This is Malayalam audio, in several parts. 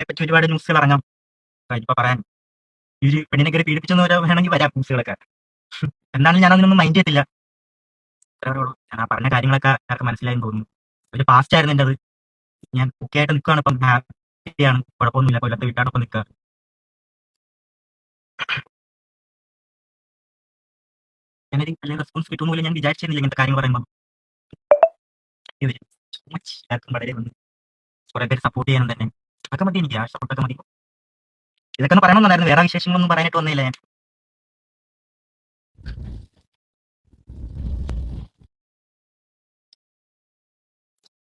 പറ്റി ഒരുപാട് ന്യൂസുകൾ ഇറങ്ങാം. ഇപ്പൊ പറയാൻ ഈ ഒരു പെണ്ണിനെ കയറി പീഡിപ്പിച്ചെന്ന് വേണമെങ്കിൽ വരാം ന്യൂസുകളൊക്കെ. എന്താണെങ്കിലും ഞാനതിനൊന്നും മൈൻഡ് ചെയ്തില്ല. ഞാൻ പറഞ്ഞ കാര്യങ്ങളൊക്കെ ആർക്ക് മനസ്സിലായെന്ന് തോന്നുന്നു. ഒരു പാസ്റ്റ് ആയിരുന്നു എൻ്റെ അത്. ഞാൻ ഓക്കെ ആയിട്ട് നിൽക്കുകയാണ്, ഇപ്പം ഹാപ്പിയാണ്, കുഴപ്പമൊന്നുമില്ല, കൊല്ലത്തെ വീട്ടാടൊപ്പം നിൽക്കുക. ഞാനൊരു വലിയ റെസ്പോൺസ് കിട്ടുന്ന പോലെ ഞാൻ വിചാരിച്ചിരുന്നില്ല ഇങ്ങനത്തെ കാര്യങ്ങൾ പറയുമ്പോൾ. എല്ലാവർക്കും വളരെ നന്ദി. കുറെ പേര് സപ്പോർട്ട് ചെയ്യാനും തന്നെ അതൊക്കെ മതി. എനിക്ക് ആ സപ്പോർട്ടൊക്കെ മതി. ഇതൊക്കെ ഒന്ന് പറയണമെന്നുണ്ടായിരുന്നു, വേറെ വിശേഷങ്ങളൊന്നും പറയാനായിട്ട് വന്നില്ല ഞാൻ.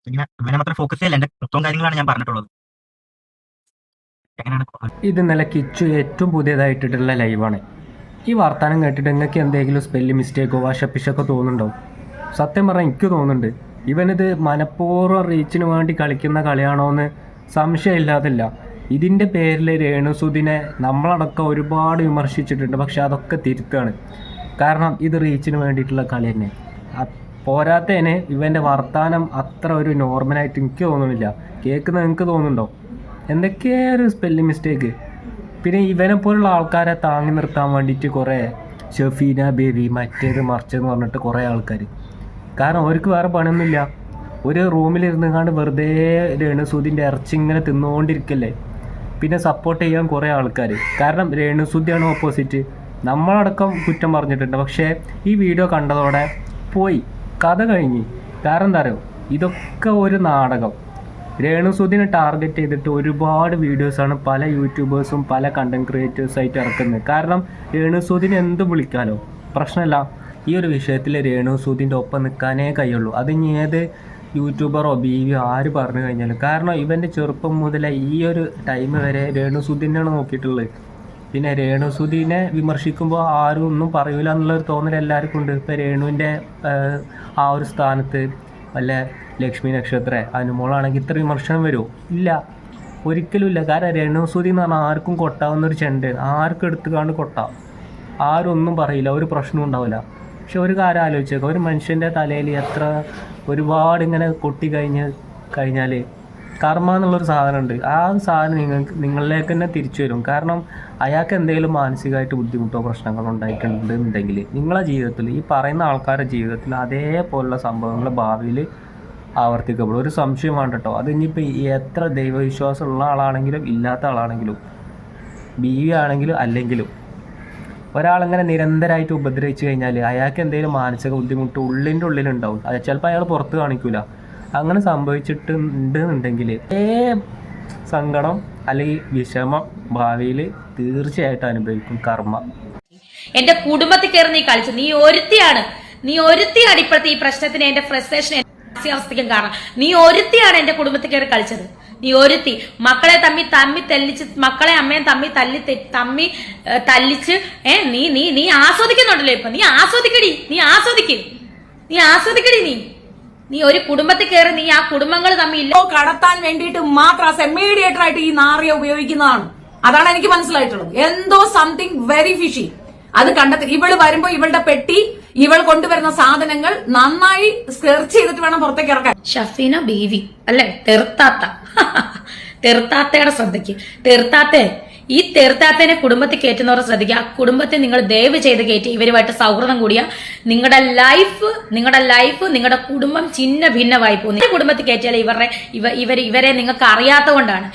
ഇങ്ങനെ അങ്ങനെ മാത്രം ഫോക്കസ് ചെയ്യല്ല, എൻ്റെ മൊത്തം കാര്യങ്ങളാണ് ഞാൻ പറഞ്ഞിട്ടുള്ളത്. എങ്ങനെയാണ് ഇത് ഇന്നലെ കിച്ചു ഏറ്റവും പുതിയതായിട്ടിട്ടുള്ള ലൈവാണ്. ഈ വർത്തമാനം കേട്ടിട്ട് നിങ്ങൾക്ക് എന്തെങ്കിലും സ്പെല്ലിംഗ് മിസ്റ്റേക്കോ വാശപ്പിശൊക്കെ തോന്നുന്നുണ്ടോ? സത്യം പറഞ്ഞാൽ എനിക്ക് തോന്നുന്നുണ്ട് ഇവനിത് മനഃപൂർവ്വം റീച്ചിന് വേണ്ടി കളിക്കുന്ന കളിയാണോ എന്ന് സംശയമില്ലാതില്ല. ഇതിൻ്റെ പേരിൽ രേണുസുദിനെ നമ്മളടക്കം ഒരുപാട് വിമർശിച്ചിട്ടുണ്ട്, പക്ഷെ അതൊക്കെ തിരുത്താണ്. കാരണം ഇത് റീച്ചിന് വേണ്ടിയിട്ടുള്ള കളി തന്നെ. പോരാത്തതിന് ഇവൻ്റെ വർത്തമാനം അത്ര ഒരു നോർമലായിട്ട് എനിക്ക് തോന്നുന്നില്ല. കേൾക്കുന്നത് നിങ്ങൾക്ക് തോന്നുന്നുണ്ടോ? എന്തൊക്കെയോ ഒരു സ്പെല്ലിംഗ് മിസ്റ്റേക്ക്. പിന്നെ ഇവനെ പോലുള്ള ആൾക്കാരെ താങ്ങി നിർത്താൻ വേണ്ടിയിട്ട് കുറേ ഷഫീന ബേബി മറ്റേത് മറിച്ചെന്ന് പറഞ്ഞിട്ട് കുറേ ആൾക്കാർ. കാരണം അവർക്ക് വേറെ പണിയൊന്നുമില്ല. ഒരു റൂമിലിരുന്ന് കണ്ട് വെറുതെ രേണുസുദിൻ്റെ ഇറച്ചി ഇങ്ങനെ തിന്നുകൊണ്ടിരിക്കല്ലേ. പിന്നെ സപ്പോർട്ട് ചെയ്യാൻ കുറേ ആൾക്കാർ. കാരണം രേണുസുദിയാണ് ഓപ്പോസിറ്റ്. നമ്മളടക്കം കുറ്റം പറഞ്ഞിട്ടുണ്ട്, പക്ഷേ ഈ വീഡിയോ കണ്ടതോടെ പോയി, കഥ കഴിഞ്ഞ്. കാരണം എന്താ പറയുക, ഇതൊക്കെ ഒരു നാടകം. രേണുസുദിനെ ടാർഗറ്റ് ചെയ്തിട്ട് ഒരുപാട് വീഡിയോസാണ് പല യൂട്യൂബേഴ്സും പല കണ്ടന്റ് ക്രിയേറ്റേഴ്സായിട്ട് ഇറക്കുന്നത്. കാരണം രേണുസുദിനെ എന്തും വിളിക്കാമല്ലോ, പ്രശ്നമില്ല. ഈ ഒരു വിഷയത്തിൽ രേണുസുദിൻ്റെ ഒപ്പം നിൽക്കാനേ കഴിയുള്ളൂ. അത് ഇനി ഏത് യൂട്യൂബറോ ബീവിയോ ആര് പറഞ്ഞു കഴിഞ്ഞാലും. കാരണം ഇവൻ്റെ ചെറുപ്പം മുതലേ ഈ ഒരു ടൈം വരെ രേണുസുദിനെയാണ് നോക്കിയിട്ടുള്ളത്. പിന്നെ രേണുസുദിനെ വിമർശിക്കുമ്പോൾ ആരും ഒന്നും പറയൂല എന്നുള്ളൊരു തോന്നൽ എല്ലാവർക്കും ഉണ്ട്. ഇപ്പോൾ രേണുവിൻ്റെ ആ ഒരു സ്ഥാനത്ത് വല്ല ലക്ഷ്മി നക്ഷത്ര അനുമോളാണെങ്കിൽ ഇത്ര വിമർശനം വരുമോ? ഇല്ല, ഒരിക്കലും ഇല്ല. കാരണം രേണുസുദി എന്ന് പറഞ്ഞാൽ ആർക്കും കൊട്ടാവുന്നൊരു ചെണ്ട്, ആർക്കും എടുത്തുകൊണ്ട് കൊട്ടാം, ആരും ഒന്നും പറയില്ല, ഒരു പ്രശ്നവും ഉണ്ടാവില്ല. പക്ഷെ ഒരു കാര്യം ആലോചിച്ചേക്കാം, ഒരു മനുഷ്യൻ്റെ തലയിൽ എത്ര ഒരുപാട് ഇങ്ങനെ കഴിഞ്ഞാൽ കർമ്മ എന്നുള്ളൊരു സാധനമുണ്ട്. ആ സാധനം നിങ്ങളിലേക്ക് തന്നെ തിരിച്ചു വരും. കാരണം അയാൾക്ക് എന്തെങ്കിലും മാനസികമായിട്ട് ബുദ്ധിമുട്ടോ പ്രശ്നങ്ങളോ ഉണ്ടായിട്ടുണ്ടെന്നുണ്ടെങ്കിൽ നിങ്ങളെ ജീവിതത്തിൽ, ഈ പറയുന്ന ആൾക്കാരുടെ ജീവിതത്തിൽ അതേപോലുള്ള സംഭവങ്ങൾ ഭാവിയിൽ ആവർത്തിക്കപ്പെടും. ഒരു സംശയം വേണ്ട കേട്ടോ. അത് ഇനിയിപ്പോൾ എത്ര ദൈവവിശ്വാസമുള്ള ആളാണെങ്കിലും ഇല്ലാത്ത ആളാണെങ്കിലും, ബീവി ആണെങ്കിലും അല്ലെങ്കിലും, ഒരാളിങ്ങനെ നിരന്തരമായിട്ട് ഉപദ്രവിച്ച് കഴിഞ്ഞാൽ അയാൾക്ക് എന്തെങ്കിലും മാനസിക ബുദ്ധിമുട്ട് ഉള്ളിൻ്റെ ഉള്ളിലുണ്ടാവും. അത് ചിലപ്പോൾ അയാൾ പുറത്ത് കാണിക്കില്ല. അങ്ങനെ സംഭവിച്ചിട്ടുണ്ടെന്നുണ്ടെങ്കിൽ സങ്കടം അല്ലെങ്കിൽ വിഷമം ഭാവിയിൽ തീർച്ചയായിട്ടും അനുഭവിക്കും കർമ്മ. എന്റെ കുടുംബത്തിൽ കയറി നീ കളിച്ചു. നീ ഒരുത്തിയാണ് ഇപ്പോഴത്തെ ഈ പ്രശ്നത്തിന്, എന്റെ ഫ്രസ്ട്രേഷൻ അവസ്ഥയ്ക്കും കാരണം. നീ ഒരുത്തിയാണ് എന്റെ കുടുംബത്തിൽ കയറി കളിച്ചത്. നീ ഒരുത്തി മക്കളെ തമ്മി തല്ലിച്ച്, മക്കളെ അമ്മയും തമ്മി തല്ലിച്ച് നീ ആസ്വദിക്കുന്നുണ്ടല്ലോ ഇപ്പൊ. നീ ആസ്വദിക്കടി. നീ ഒരു കുടുംബത്തിൽ കയറി നീ ആ കുടുംബങ്ങൾ തമ്മിൽ കടത്താൻ വേണ്ടിയിട്ട് മാത്രം മീഡിയേറ്റർ ആയിട്ട് ഈ നാറിയെ ഉപയോഗിക്കുന്നതാണ്. അതാണ് എനിക്ക് മനസ്സിലായിട്ടുള്ളത്. എന്തോ സംതിങ് വെരി ഫിഷി. അത് കണ്ടെത്തി ഇവള് വരുമ്പോ ഇവളുടെ പെട്ടി, ഇവൾ കൊണ്ടുവരുന്ന സാധനങ്ങൾ നന്നായി സെർച്ച് ചെയ്തിട്ട് വേണം പുറത്തേക്ക് ഇറക്കാൻ. ഷഫീന ബീവി അല്ലെ, തെറുത്താത്തയുടെ ശ്രദ്ധയ്ക്ക്. ഈ തെറുത്താത്തേനെ കുടുംബത്തിൽ കയറ്റുന്നവരെ ശ്രദ്ധിക്കുക. ആ കുടുംബത്തെ നിങ്ങൾ ദയവ് ചെയ്ത് കയറ്റി ഇവരുമായിട്ട് സൗഹൃദം കൂടിയ നിങ്ങളുടെ ലൈഫ് നിങ്ങളുടെ കുടുംബം ചിന്ന ഭിന്നമായി പോകുന്നു. ഈ കുടുംബത്തിൽ കയറ്റിയാൽ ഇവരെ നിങ്ങൾക്ക് അറിയാത്ത കൊണ്ടാണ്.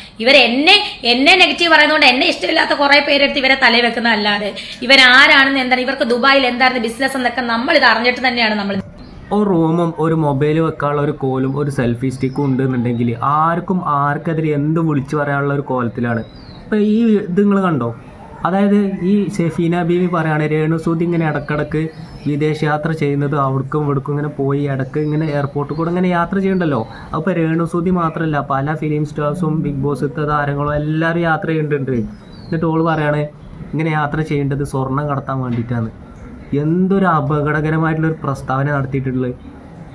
എന്നെ നെഗറ്റീവ് പറയുന്നതുകൊണ്ട് എന്നെ ഇഷ്ടമില്ലാത്ത കുറെ പേരെടുത്ത് ഇവരെ തലയിൽ വെക്കുന്നതല്ലാതെ ഇവരാരാണെന്ന്, എന്താണ് ഇവർക്ക് ദുബായിൽ എന്തായിരുന്നു ബിസിനസ് എന്നൊക്കെ നമ്മൾ ഇത് അറിഞ്ഞിട്ട് തന്നെയാണ് നമ്മൾ. ഒരു റൂമും ഒരു മൊബൈൽ വെക്കാനുള്ള ഒരു കോലും ഒരു സെൽഫി സ്റ്റിക്കും ഉണ്ടെന്നുണ്ടെങ്കിൽ ആർക്കെതിരെ എന്ത് വിളിച്ചു പറയാനുള്ള ഒരു കോലത്തിലാണ്. ഇപ്പോൾ ഈ ഇത് നിങ്ങൾ കണ്ടോ? അതായത് ഈ ഷെഫീന ബീവി പറയുകയാണ് രേണുസുദി ഇങ്ങനെ ഇടക്കിടക്ക് വിദേശ യാത്ര ചെയ്യുന്നത്, അവിടേക്കും ഇവിടേക്കും ഇങ്ങനെ പോയി ഇടയ്ക്ക് ഇങ്ങനെ എയർപോർട്ടിൽ കൂടെ ഇങ്ങനെ യാത്ര ചെയ്യണ്ടല്ലോ. അപ്പോൾ രേണുസുദി മാത്രമല്ല, പല ഫിലിം സ്റ്റാർസും ബിഗ് ബോസിത്തെ താരങ്ങളും എല്ലാവരും യാത്ര ചെയ്യുന്നുണ്ട്. എന്നിട്ട് ഓൾ പറയാണ് ഇങ്ങനെ യാത്ര ചെയ്യേണ്ടത് സ്വർണം കടത്താൻ വേണ്ടിയിട്ടാണ്. എന്തൊരു അപകടകരമായിട്ടുള്ളൊരു പ്രസ്താവന നടത്തിയിട്ടുള്ളത്.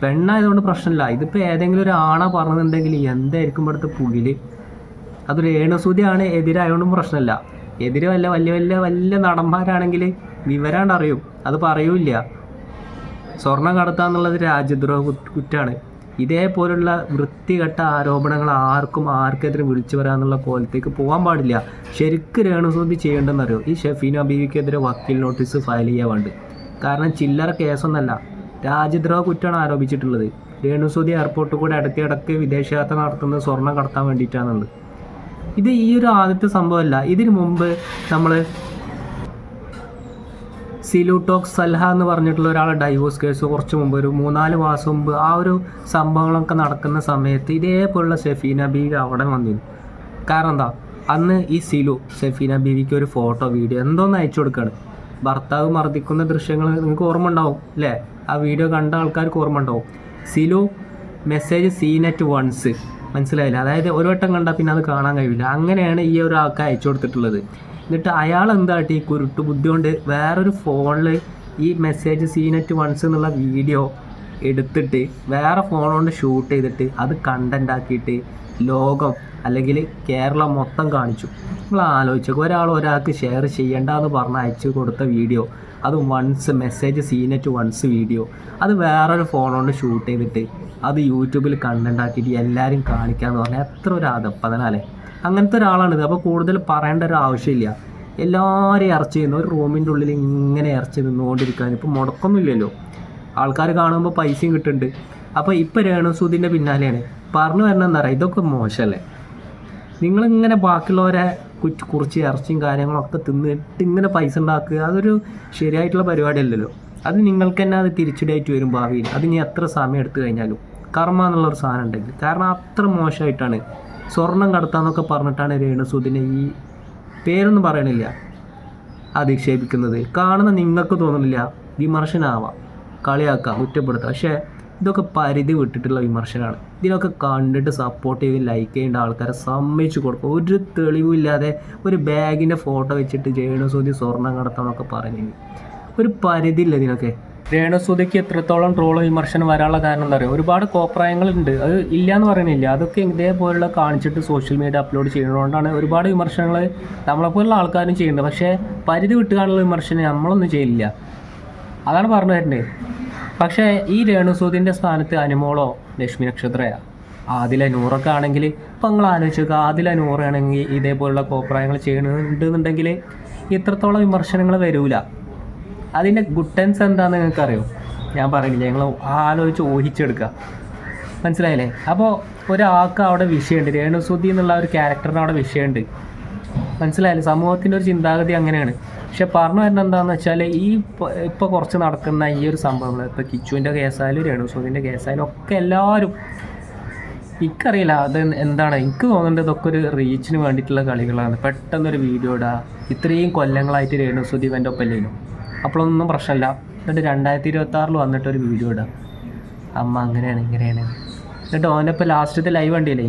പെണ്ണായതുകൊണ്ട് പ്രശ്നമില്ല, ഇതിപ്പോൾ ഏതെങ്കിലും ഒരു ആണ പറഞ്ഞിട്ടുണ്ടെങ്കിൽ എന്തായിരിക്കും ഇവിടുത്തെ പുകിൽ. അത് രേണുസുദിയാണ് എതിരായതുകൊണ്ടും പ്രശ്നമില്ല. എതിര് വലിയ നടന്മാരാണെങ്കിൽ വിവരാണ്ട് അറിയും, അത് പറയൂല. സ്വർണം കടത്തുക എന്നുള്ളത് രാജ്യദ്രോഹ കുറ്റമാണ്. ഇതേപോലുള്ള വൃത്തികെട്ട ആരോപണങ്ങൾ ആർക്കെതിരെ വിളിച്ചു പറയാന്നുള്ള പോലത്തേക്ക് പോകാൻ പാടില്ല. ശരിക്കും രേണുസുതി ചെയ്യേണ്ടതെന്നറിയോ, ഈ ഷെഫീന ബീവിക്കെതിരെ വക്കീൽ നോട്ടീസ് ഫയൽ ചെയ്യാൻ വേണ്ടി. കാരണം ചില്ലറ കേസൊന്നല്ല, രാജ്യദ്രോഹ കുറ്റമാണ് ആരോപിച്ചിട്ടുള്ളത്. രേണുസുതി എയർപോർട്ടിൽ കൂടെ ഇടയ്ക്കിടയ്ക്ക് വിദേശയാത്ര നടത്തുന്നത് സ്വർണ്ണം കടത്താൻ വേണ്ടിയിട്ടാണുള്ളത്. ഇത് ഈ ഒരു ആദ്യത്തെ സംഭവമല്ല. ഇതിനു മുമ്പ് നമ്മൾ സിലു ടോക്സ് സൽഹ എന്ന് പറഞ്ഞിട്ടുള്ള ഒരാളെ ഡൈവോഴ്സ് കേസ് കുറച്ച് മുമ്പ് ഒരു 3-4 മാസം മുമ്പ് ആ ഒരു സംഭവങ്ങളൊക്കെ നടക്കുന്ന സമയത്ത് ഇതേപോലുള്ള ഷെഫീന ബീവി അവിടെ വന്നിരുന്നു. കാരണം എന്താ, അന്ന് ഈ സിലു ഷെഫീന ബീവിക്ക് ഒരു ഫോട്ടോ വീഡിയോ എന്തോന്ന് അയച്ചു കൊടുക്കുകയാണ്. ഭർത്താവ് മർദ്ദിക്കുന്ന ദൃശ്യങ്ങൾ നിങ്ങൾക്ക് ഓർമ്മ ഉണ്ടാവും അല്ലേ? ആ വീഡിയോ കണ്ട ആൾക്കാർക്ക് ഓർമ്മ ഉണ്ടാവും. സിലു മെസ്സേജ് സീൻ അറ്റ് വൺസ്, മനസ്സിലായില്ല? അതായത് ഒരു വട്ടം കണ്ടാൽ പിന്നെ അത് കാണാൻ കഴിയില്ല. അങ്ങനെയാണ് ഈ ഒരാൾക്ക് അയച്ചു കൊടുത്തിട്ടുള്ളത്. എന്നിട്ട് അയാൾ എന്താട്ടി, ഈ കുരുട്ടു ബുദ്ധി കൊണ്ട് വേറൊരു ഫോണിൽ ഈ മെസ്സേജ് സീൻ അറ്റ് വൺസ് എന്നുള്ള വീഡിയോ എടുത്തിട്ട് വേറെ ഫോൺ കൊണ്ട് ഷൂട്ട് ചെയ്തിട്ട് അത് കണ്ടന്റ് ആക്കിയിട്ട് ലോകം അല്ലെങ്കിൽ കേരളം മൊത്തം കാണിച്ചു. നിങ്ങൾ ആലോചിച്ചു, ഒരാൾക്ക് ഷെയർ ചെയ്യേണ്ടെന്ന് പറഞ്ഞ് അയച്ചു കൊടുത്ത വീഡിയോ, അത് once message seen at once video, അത് വേറൊരു ഫോൺ കൊണ്ട് ഷൂട്ട് ചെയ്തിട്ട് അത് യൂട്യൂബിൽ കണ്ടന്റ് ആക്കിയിട്ട് എല്ലാവരും കാണിക്കാന്ന് പറഞ്ഞാൽ എത്ര ഒരു അതപ്പതനാലേ. അങ്ങനത്തെ ഒരാളാണിത്. അപ്പോൾ കൂടുതൽ പറയേണ്ട ഒരു ആവശ്യമില്ല. എല്ലാവരെയും ഇറച്ചി ചെയ്യുന്നു, ഒരു റൂമിൻ്റെ ഉള്ളിൽ ഇങ്ങനെ ഇറച്ചി നിന്നുകൊണ്ടിരിക്കാൻ ഇപ്പോൾ മുടക്കൊന്നുമില്ലല്ലോ. ആൾക്കാർ കാണുമ്പോൾ പൈസയും കിട്ടുന്നുണ്ട്. അപ്പോൾ ഇപ്പോൾ രേണുസുതിൻ്റെ പിന്നാലെയാണ്. പറഞ്ഞു വരണം എന്താ പറയുക, ഇതൊക്കെ മോശമല്ലേ? നിങ്ങളിങ്ങനെ ബാക്കിയുള്ളവരെ കുറിച്ച് ഇറച്ചിയും കാര്യങ്ങളൊക്കെ തിന്നിട്ട് ഇങ്ങനെ പൈസ ഉണ്ടാക്കുക, അതൊരു ശരിയായിട്ടുള്ള പരിപാടിയല്ലല്ലോ. അത് നിങ്ങൾക്ക് തന്നെ അത് തിരിച്ചടിയായിട്ട് വരും ഭാവിയിൽ. അത് ഇനി എത്ര സമയം എടുത്തു കഴിഞ്ഞാലും കർമ്മ എന്നുള്ളൊരു സാധനം ഉണ്ടെങ്കിൽ. കാരണം അത്ര മോശമായിട്ടാണ് സ്വർണം കടത്താന്നൊക്കെ പറഞ്ഞിട്ടാണ് രേണുസുതിനെ, ഈ പേരൊന്നും പറയണില്ല, അധിക്ഷേപിക്കുന്നത്. കാണുന്ന നിങ്ങൾക്ക് തോന്നുന്നില്ല, വിമർശനമാവാം, കളിയാക്കാം, കുറ്റപ്പെടുത്താം. പക്ഷേ ഇതൊക്കെ പരിധി വിട്ടിട്ടുള്ള വിമർശനമാണ്. ഇതിനൊക്കെ കണ്ടിട്ട് സപ്പോർട്ട് ചെയ്ത് ലൈക്ക് ചെയ്യേണ്ട ആൾക്കാരെ സമ്മതിച്ചു കൊടുക്കുക. ഒരു തെളിവില്ലാതെ ഒരു ബാഗിൻ്റെ ഫോട്ടോ വെച്ചിട്ട് രേണുസുതി സ്വർണം കടത്താന്നൊക്കെ പറഞ്ഞു. ഒരു പരിധിയില്ല ഇതിനൊക്കെ. രേണുസുതിക്ക് എത്രത്തോളം ട്രോള് വിമർശനം വരാനുള്ള കാരണം എന്താ പറയുക, ഒരുപാട് കോപ്രായങ്ങളുണ്ട്. അത് ഇല്ലയെന്ന് പറയണില്ല. അതൊക്കെ ഇതേപോലുള്ള കാണിച്ചിട്ട് സോഷ്യൽ മീഡിയ അപ്ലോഡ് ചെയ്യുന്നതുകൊണ്ടാണ് ഒരുപാട് വിമർശനങ്ങൾ നമ്മളെപ്പോലുള്ള ആൾക്കാരും ചെയ്യുന്നത്. പക്ഷേ പരിധി വിട്ടുകാണുള്ള വിമർശനം നമ്മളൊന്നും ചെയ്യില്ല. അതാണ് പറഞ്ഞു തരുന്നത്. പക്ഷേ ഈ രേണുസുതിൻ്റെ സ്ഥാനത്ത് അനുമോളോ ലക്ഷ്മി നക്ഷത്രയോ ആദില നൂറൊക്കെ ആണെങ്കിൽ, ഇപ്പം നിങ്ങൾ ആലോചിച്ച് നോക്കുക, ആദില നൂറാണെങ്കിൽ ഇതേപോലുള്ള കോപ്രായങ്ങൾ ചെയ്യുന്നുണ്ടെന്നുണ്ടെങ്കിൽ ഇത്രത്തോളം വിമർശനങ്ങൾ വരില്ല. അതിൻ്റെ ഗുട്ടൻസ് എന്താണെന്ന് നിങ്ങൾക്കറിയോ? ഞാൻ പറയുന്നില്ല, ഞങ്ങൾ ആലോചിച്ച് ഊഹിച്ചെടുക്കുക. മനസ്സിലായില്ലേ? അപ്പോൾ ഒരാൾക്ക് അവിടെ വിഷയമുണ്ട്, രേണുസുതി എന്നുള്ള ഒരു ക്യാരക്ടറിന് അവിടെ വിഷയമുണ്ട്. മനസ്സിലായില്ലേ? സമൂഹത്തിൻ്റെ ഒരു ചിന്താഗതി അങ്ങനെയാണ്. പക്ഷെ പറഞ്ഞു വരുന്നത് എന്താണെന്ന് വെച്ചാൽ, ഇപ്പോൾ കുറച്ച് നടക്കുന്ന ഈ ഒരു സംഭവങ്ങൾ, ഇപ്പോൾ കിച്ചുവിൻ്റെ കേസായാലും രേണുസുതിൻ്റെ കേസായാലും ഒക്കെ എല്ലാവരും, എനിക്കറിയില്ല അത് എന്താണ്, എനിക്ക് തോന്നുന്നത് ഇതൊക്കെ ഒരു റീച്ചിന് വേണ്ടിയിട്ടുള്ള കളികളാണ്. പെട്ടെന്നൊരു വീഡിയോ ഇടുക. ഇത്രയും കൊല്ലങ്ങളായിട്ട് രേണുസുതി ഇവൻ്റെ ഒപ്പല്ലേനും, അപ്പോഴൊന്നും പ്രശ്നമില്ല. എന്നിട്ട് 2026 വന്നിട്ടൊരു വീഡിയോ ഇടാം, അമ്മ അങ്ങനെയാണ് ഇങ്ങനെയാണ്. എന്നിട്ട് ഓൻ്റെ ഇപ്പോൾ ലാസ്റ്റത്തെ ലൈവ് കണ്ടില്ലേ,